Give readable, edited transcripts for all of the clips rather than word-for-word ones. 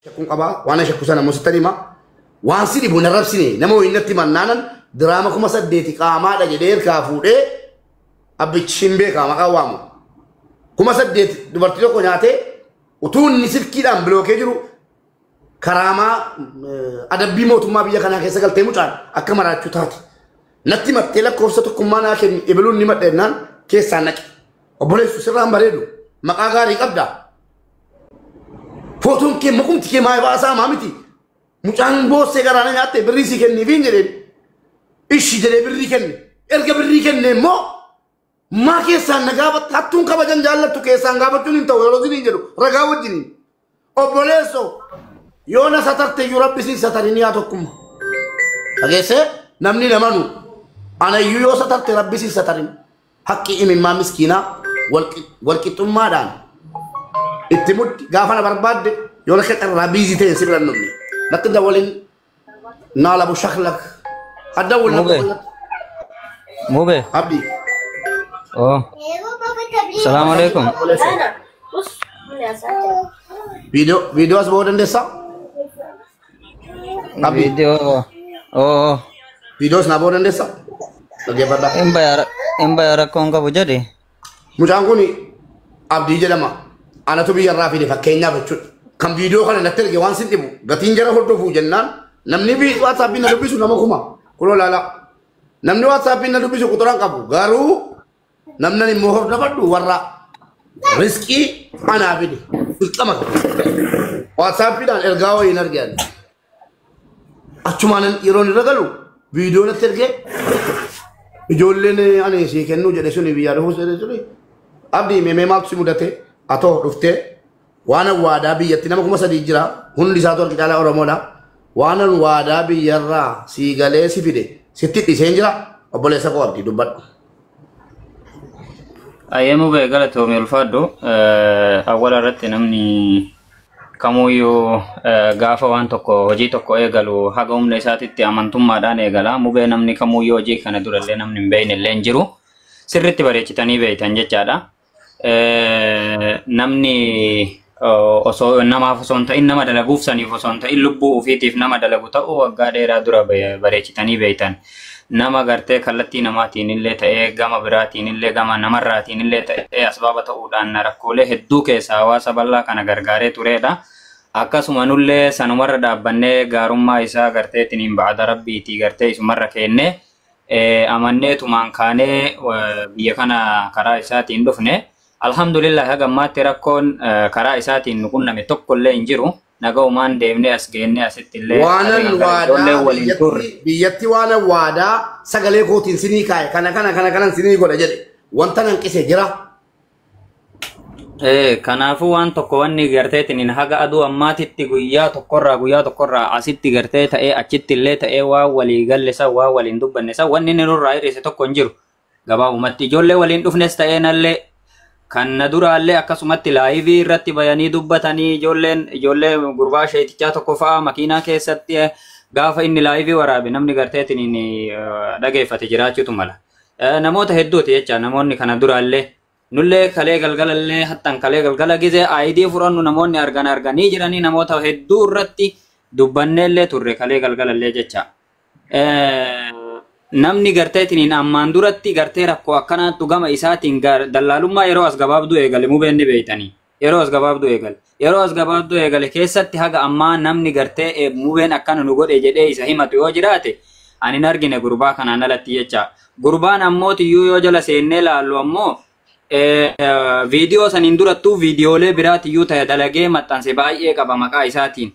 Kun qaba waan shakku sana mustanima waan sidi buna rabsini namo innatti mannanan drama kuma saddeeti qaamaadha jedhee ergaa fuudhee abbichin beeka maqaa waamu kuma saddeeti dubartii tokko nyaatee utuu inni sirkiidhaan bilookee jiru karaamaa adabbii mootummaa biyya kanaa keessa galtee mucaan akka maraachuu taate natti mattee lakkoofsa tokkummaa naa kenni ibiluun ni madheennaan keessaan naqe obboleessu sirraan bareedu maqaa gaarii qabdaa fotoon kee makumti kee maa baasaa maamiti mucaan boossee garaana nyaatte birrii si kenni fiin jedheen ishi jedhee birrii kenne erga birrii kenne immoo maa keessaan na gaafatti hattuun kabajan jaallattu keessaan gaafachuun hin ta'u yeroo siniin jedhu ragaa wajjiniin obboleesso yoo na satarte iyyuu rabbi siin satarin yaa tokkumma dhageessee namni namanu ana iyyuu yoo satarte rabbi siin satarin haqqi imimmaa miskiinaa walqixxummaadhaan itti muddi gaafa na barbaadde yoo na qacarraa biizii ta'e si biran numne natti dawalin naalabu shaklak addawul na Mube. abdi Oh. Assalamualaikum. video as bawa dandeessa abdi Video. Oh. videos na bawa dandeessa dhaggeeffadha Embayar akong kabu jadi. mucaan kun abdii jedhama anatu biyyarraa fide fakkeenyaaf jechuudha kan viidiyoo kana natti erge waan sin dhibu gatiin jara hordofuu jennaan namni WhatsApp na dubbisu nama kuma kunoo laala namni WhatsApp na dubbisu quxuraan qabu garuu namnan immoo hordofadhu warra riskii anaa fide dirqama WhatsAppidhaan ergaa wayiin argean achumaan yeroon irra galu viidiyoo natti erge ijoolleen ani sii kennuu jedhe suni biyyaa dhufuu jedhe suni abdii meemee maaltu si mudate atoo dhuftee waan waadaa biyyatti nama kuma sadii jira hundi isaa torki caalaa oromoodha waan waadaa biyyarraa sii galee si fide sitti dhiseen jira obboleessa koo abdii dubbadhu. Ayyamu be galatoomii ulfaadhu awwala irratti namni kamuyyuu gaafa waan tokko hojii tokko eegalu haga humna isaatitti amantummaadhaan eegala mubee namni kamuyyuu hojii kana durallee namni hin beekne illee hin jiru sirriitti bareechitanii beektan jechaadha. Namni osoo namaaf osoo hin ta'in nama dalaguuf saniif osoo hin ta'in lubbuu ofiitiif nama dalagu ta'uu waggaa dheeraa dura bareechitanii beektan. Nama gartee kallattii namaatiin illee ta'ee gama biraatiin illee gama namarraatiin illee ta'ee asbaaba ta'uudhaan rakkoolee hedduu keessaa hawaasa bal'aa kana gargaaree turedha. Akkasuma nullee sanumarra dhaabbannee gaarummaa isaa garteetiin ba'ada rabbiitii gartee isumarra kennee amannee tumaan kaanee biyya kana karaa isaatiin dhufne. Alhamdulillah haga ammaatti rakkoon karaa isaatiin nu qunname tokkollee hin jiru. Nagaumaan deemnee as geennee asitti illee waanan waadaa biyyatti waanan waadaa sagalee kootiin sinii kaa'e kana sinii godha jedhe wanta hanqise jira. Kanaafuu waan tokko wanni garteetiin haga aduu ammaatitti guyyaa tokkorraa asitti gartee ta'ee achitti illee ta'ee waa walii gallisa waa waliin dubbannisa wanni inni nurraa hir'ise tokko hin jiru. Gabaabumatti ijoollee waliin dhufnes ta'ee nallee kan duraallee akkasumatti laayivii irratti bayanii dubbatanii ijoollee gurbaa sheetichaa tokko fa'a makiinaa keessatti gaafa inni laayivii waraabe namni garteetiin dhageeffate jiraachuutu mala. Namoota hedduuti jecha namoonni kana duraallee nullee kalee galgalallee hattan kalee galgala gizee aayidii furannu namoonni arganii jiranii namoota hedduu irratti dubbanneellee turre kalee galgalallee jecha. Namni garteetiin ammaan duratti gartee rakkoo akkanaattu gama isaatiin dallaalummaa yeroo as gabaabduu eegale mubeenni beeytanii yeroo as gabaabduu eegale keessatti haga ammaa namni gartee mubeen akkana nu godhe jedhee isa himatu yoo jiraate ani hin argine gurbaa kanaan alatti jecha gurbaan ammootiyyuu yoo jala seennee laallu ammoo viidiyoo saniin durattuu viidiyoolee biraatiyyuu ta'e dalagee maxxanse baay'ee qaba maqaa isaatiin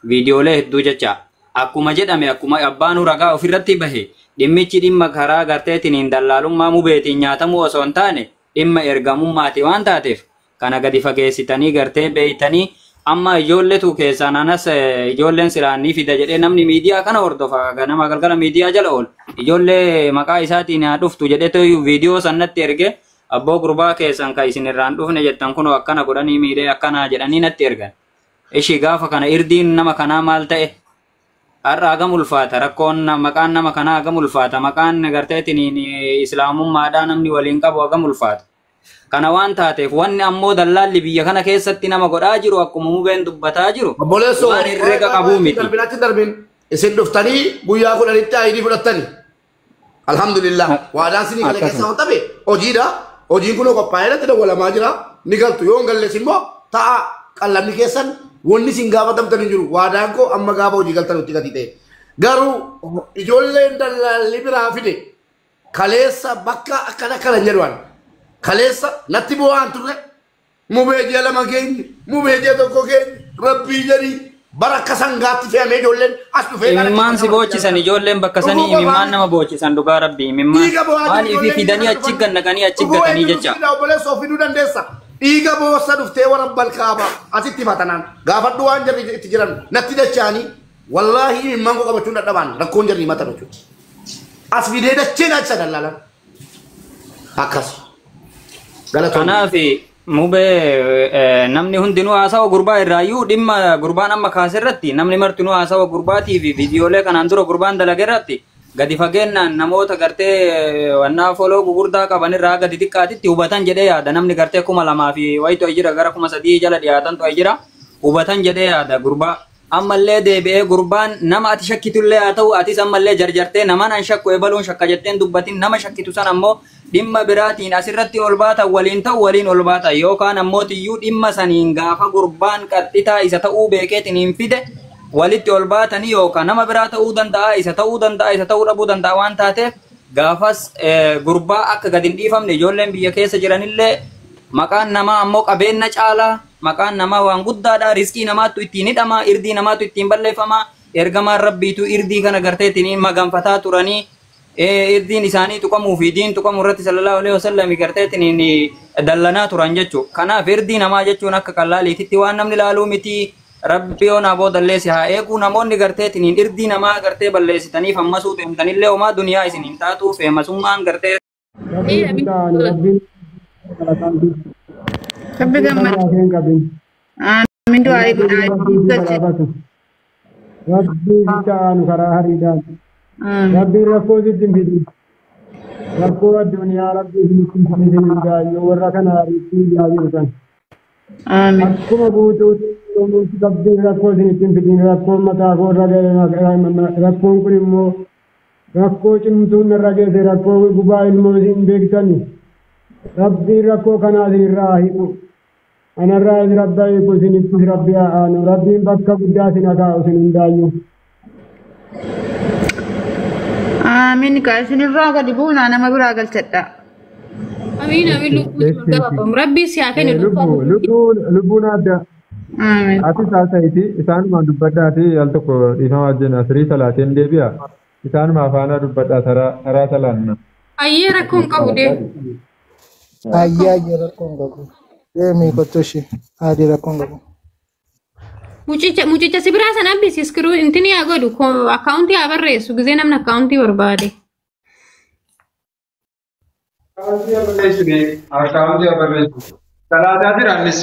viidiyoolee hedduu jecha akkuma jedhame akkuma abbaan ragaa ofirratti bahe dhimmichi dhimma karaa garteetiin dallaalummaa mubeetiin nyaatamuu osoo hin taane dhimma ergamummaati waan taateef kana gadi fageessitanii gartee beeytanii amma ijoolletu keessaan anas ijoolleen silaanii fida jedhee namni miidiyaa kana hordofa ganama galgala miidiyaa jala ool ijoollee maqaa isaatiin haa dhuftu jedhee viidiyoo sanatti erge abboo gurbaa keessan kan isin irraan dhufne jettan kunoo akkana godhanii miidhee akkana jedhanii natti ergan. Ishii gaafa kana irdiin nama kanaa maal ta'e? Har'a hagam ulfaata rakkoon maqaan nama kanaa hagam ulfaata maqaan garteetiin islaamummaadhaa namni waliin qabu hagam ulfaata Kana waan taateef wanni ammoo dallaalli biyya kana keessatti nama godhaa jiru akkuma mubeen dubbataa jiru. Obboleessoo waan herrega qabuu miti. darbin isin dhuftanii guyyaa kudhanitti ayidii fudhattani. Alhamdulillah waadaan sinii kana keessa waan tabe hojiidha. Hojiin kun qophaa'ee irratti dawwalamaa jira ni galtu yoo hin galles immoo ta'a qallamni keessan wanni isin gaafatamtan hin jiru waadaan koo amma gaafa hojii galtan itti gadi ta'e. Garuu ijoolleen dallaalli biraa fide kaleessa bakka akkana kana jedhan kaleessa natti bu'aan turre mubee ji'a lama keenya mubee ji'a tokko keenya rabbii jedhii bara akka sangaatti fe'amee ijoolleen as dhufee imimmaan si boochisan ijoolleen bakka sanii imimmaan nama boochisan dhugaa rabbii imimmaan maaliif fidanii achi gannaqanii achi gatanii jecha. Obboleessoo fiduu dandeessa. Dhiiga boossa dhuftee warra balkaaba asitti himatanaan gaafadhu waan jarri itti jiran natti dachaanii wallaahi imimmaan koo qabachuun dadhabaan rakkoon jarri himatan jechuudha. As fidee dachee naacha dallaalan akkas. Kanaaf mubee namni hundinuu haasawa gurbaa irraayyuu dhimma gurbaan amma kaasirratti namni martinuu haasawa gurbaatii fi viidiyoolee kanaan dura gurbaan dalageerratti gadi fageenyaan namoota gartee wannaa foloo gugurdaa qaban irraa gadi xiqqaatitti hubatan jedhee yaada namni gartee 2000 fi wayitu jira gara 3000 jala dhiyaatan to jira hubatan jedhee yaada gurbaa ammallee deebi'ee gurbaan nama ati shakkitullee haa ta'u atis ammallee jarjartee nama nan shakku ebaluun shakka jetteen dubbatin nama shakkitu san ammoo dhimma biraatiin asirratti ol baatan waliin ta'u waliin ol baatan yookaan ammoo tiyyuu dhimma saniin gaafa gurbaan qaxxitaa isa ta'uu beekeetiin hin fide walitti ol baatanii yookaan nama biraa ta'uu danda'a isa ta'uu dhabuu danda'a waan taateef gaafas gurbaa akka gadi hin dhiifamne ijoolleen biyya keessa jiranillee maqaan namaa ammoo qabeenya caalaa maqaan namaa waan guddaadha riskii namaatu ittiin hidhama irdii namaatu ittiin balleeffama ergamaan rabbiitu irdii kana garteetiin maganfataa turanii irdiin isaanii tuqamuu fi diin tuqamuu irratti sallallahu alaihi wasallam garteetiin dallanaa turan jechuudha. Kanaaf irdii namaa jechuun akka qallaaliititti waan namni ilaaluu miti. Rabbi ona boodallee si haa eegu namoonni garteetiin irdii namaa gartee balleessitaniif ammasuu deemtanillee homaa duniyaa isin hin taatu feemasummaan gartee. Rabbi gammadu. Aamin du'aa eeguudhaan. Rabbi ta'an karaa hariidhaan. Rabbi rakkoo sitti fidi. Rakkoo addunyaa rabbi sitti fidi warra kana hariitti jaajirutan. Akkuma guutuutti qabdii rakkoo sitti fidi rakkoon mataa koo rakkoon kun immoo rakkoo cimtuun irra geesse rakkoo gubaa ilmoo isin beektani. Rabbi rakkoo kanaa isinirraa hiiku. Anarraa isin rabbi hiiku isinitti rabbi aanu rabbiin bakka guddaa isin akaa'u isin hundaayyuu. Aamin ka isinirraa gadi buunaa nama biraa galchadha. Amiin lubbuu gabaabam rabbi si haa kennu lubbuun adda. Aamin. Ati saasaiti isaanuma dubbadhaati al tokko dhiifama wajjin asirii salaateen deebi'a. Isaanuma afaanaa dubbadhaa taraa salaanna. ayyee rakkoon qabu deemu. Ayya rakkoon qabu. Deemi kottoshi adi rakkoon qabu. Mucicha si biraa sana abbisi iskiruu intini yaa godhu akkaawuntii haa barreessu gisee namni akkaawuntii barbaade. Akkaawuntii barreessu. Salaataa jiraannis.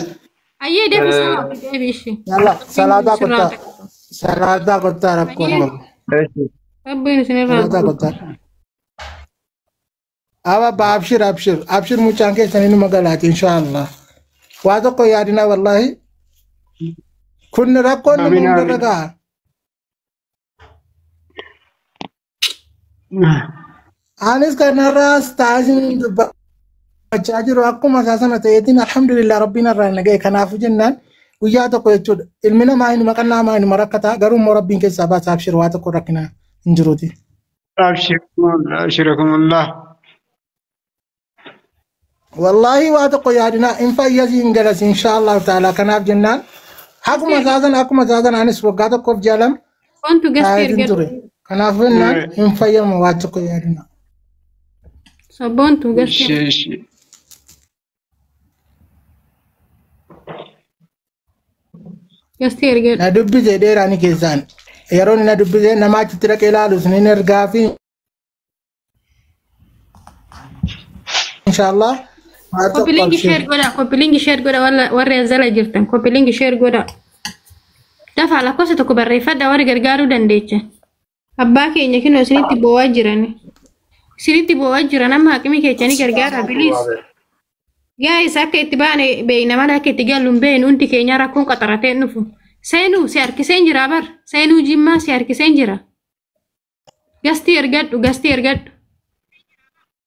Ayyee deebishi. Yalla salaataa kottaa rakkoon qabu. Rabbiin isinirraa. Salaataa kottaa. Aba abshir mucaan keessan inni magalaati inshallah. Waa tokko yaadina wallahi. Kun rakkoon nama hundarra ga'a. Anis kanarraas taasisin dubbachaa jiru akkuma sana ta'eetiin alhamdulillah rabbiin irraa naga'e kanaafuu jennaan guyyaa tokko jechuudha. Ilmi namaa inni maqannaa maa inni marakkataa garuu immoo rabbiin keessaa baasa abshir waa tokko rakkina hin jiruuti. Abshirakumullah. Wallahi waa tokko yaadina in fayyasi hin galas inshallah ta'ala kanaaf jennaan akkuma saasan anis waggaa tokkoof jaalam Wantu gastii erga. kanaaf jennaan in fayyama waa tokko yaadina. Sabboontu gastii. Gastii erga. Na dubbise dheeraani keessaan yeroo na dubbise nama achitti dhaqee ilaalus ni ergaa fi inshallah. Kopilingi share goda warra yazala jirtan kopilingi share goda dafa lakkoofsa tokko barreeffadha warri gargaaruu dandeecha abbaa keenya kinoo isinitti bo'aa jiran amma haqimi keechanii gargaara biliis Guys, akka itti baane beeyna mala akka itti galluun beeynu hundi keenya rakkoon qaxaratee dhufu. Seenuu si harkiseen jira bar. Seenuu jimmaa si harkiseen jira. Gasti ergadhu.